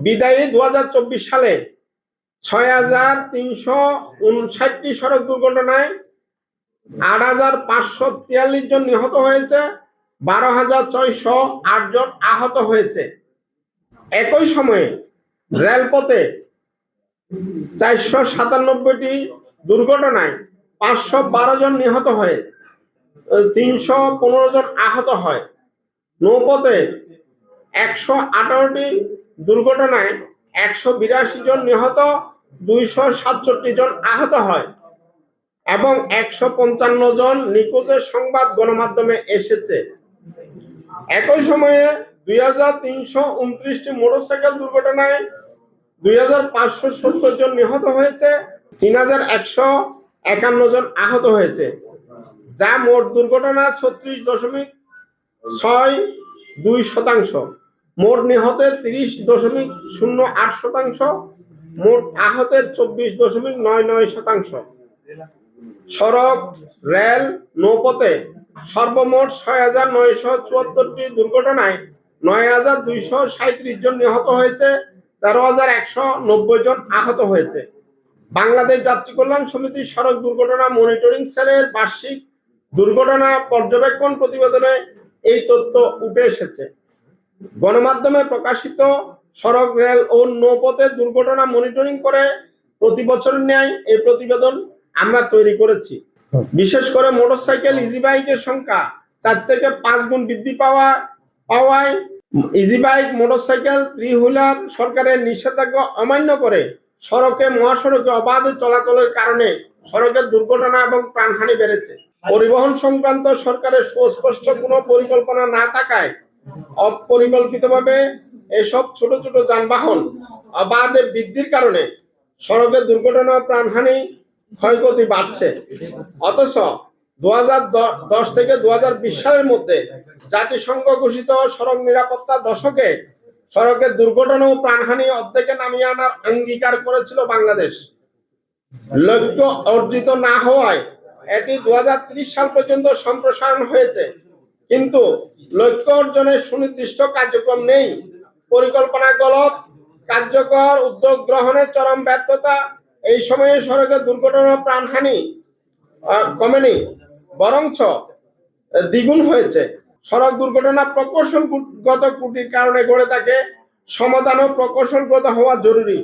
বিদায়ী 2024 সালে 6,359টি সড়ক দুর্ঘটনায় 8,543 জন নিহত হয়েছে, 12,608 জন আহত হয়েছে। একই সময়ে রেলপথে 497টি দুর্ঘটনায় 512 জন নিহত হয়ে 315 জন আহত হয়। নৌপথে 118টি দুর্ঘটনায় 182 জন নিহত, 267 জন আহত হয় এবং 155 জন নিখোঁজের সংবাদ গণমাধ্যমে এসেছে। একই সময়ে 2,329টি মোটরসাইকেল দুর্ঘটনায় 2,570 জন নিহত হয়েছে, 3,151 জন আহত হয়েছে, যা মোট দুর্ঘটনা 36.62%। মোট নিহতের 30.08%, মোট আহতের 24.99%। সড়ক, রেল, নৌপথে সর্বমোট 6,974টি দুর্ঘটনায় 9,237 জন নিহত হয়েছে, 13,190 জন আহত হয়েছে। বাংলাদেশ যাত্রী কল্যাণ সমিতির সড়ক দুর্ঘটনা মনিটরিং সেলের বার্ষিক দুর্ঘটনা পর্যবেক্ষণ প্রতিবেদনে এই তথ্য উঠে এসেছে। গণমাধ্যমে প্রকাশিত সড়ক, রেল ও নৌপথের দুর্ঘটনা মনিটরিং করে প্রতি বছরের ন্যায় এই প্রতিবেদন আমরা তৈরি করেছি। বিশেষ করে মোটরসাইকেল, ইজি বাইকের সংখ্যা 4 থেকে 5 গুণ বৃদ্ধি পাওয়ায় ইজি বাইক, মোটরসাইকেল, 3 হুইলার সরকারের নিষেধাজ্ঞা অমান্য করে মহাসড়কে অবাধে চলাচলের কারণে সড়কের দুর্ঘটনা এবং প্রাণহানি বেড়েছে। পরিবহন সংক্রান্ত সরকারের সুস্পষ্ট কোনো পরিকল্পনা না থাকায় অপরিকল্পিতভাবে এসব ছোট ছোট যানবাহন অবাধে বৃদ্ধির কারণে সড়কের দুর্ঘটনা, প্রাণহানি, ক্ষয়ক্ষতি বাড়ছে। অথচ 2010 থেকে 2020 সালের মধ্যে জাতিসংঘ ঘোষিত সড়ক নিরাপত্তা দশকে সড়কের দুর্ঘটনা ও প্রাণহানি অর্ধেকে নামিয়ে আনার অঙ্গীকার করেছিল বাংলাদেশ। লক্ষ্য অর্জিত না হওয়ায় এটি 2030 সাল পর্যন্ত সম্প্রসারণ হয়েছে, কিন্তু লক্ষ্য অর্জনের সুনির্দিষ্ট কার্যক্রম নেই। পরিকল্পনা গলত, কার্যকর উদ্যোগ গ্রহণের চরম ব্যর্থতা। এই সময়ে সড়কের দুর্ঘটনা, প্রাণহানি কমেনি, বরঞ্চ দ্বিগুণ হয়েছে। সড়ক দুর্ঘটনা প্রকৌশলগত ত্রুটির কারণে ঘটে থাকে, সমাধানও প্রকৌশলগত হওয়া জরুরি।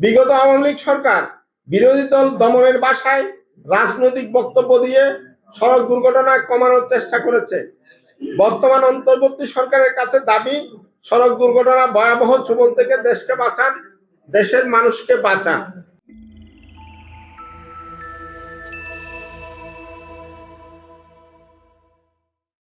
বিগত আওয়ামী লীগ সরকার বিরোধী দল দমনের ভাষায় রাজনৈতিক বক্তব্য দিয়ে সড়ক দুর্ঘটনা কমানোর চেষ্টা করেছে। বর্তমান অন্তর্বর্তী সরকারের কাছে দাবি, সড়ক দুর্ঘটনা ভয়াবহ ছোবল থেকে দেশকে বাঁচান, দেশের মানুষকে বাঁচান।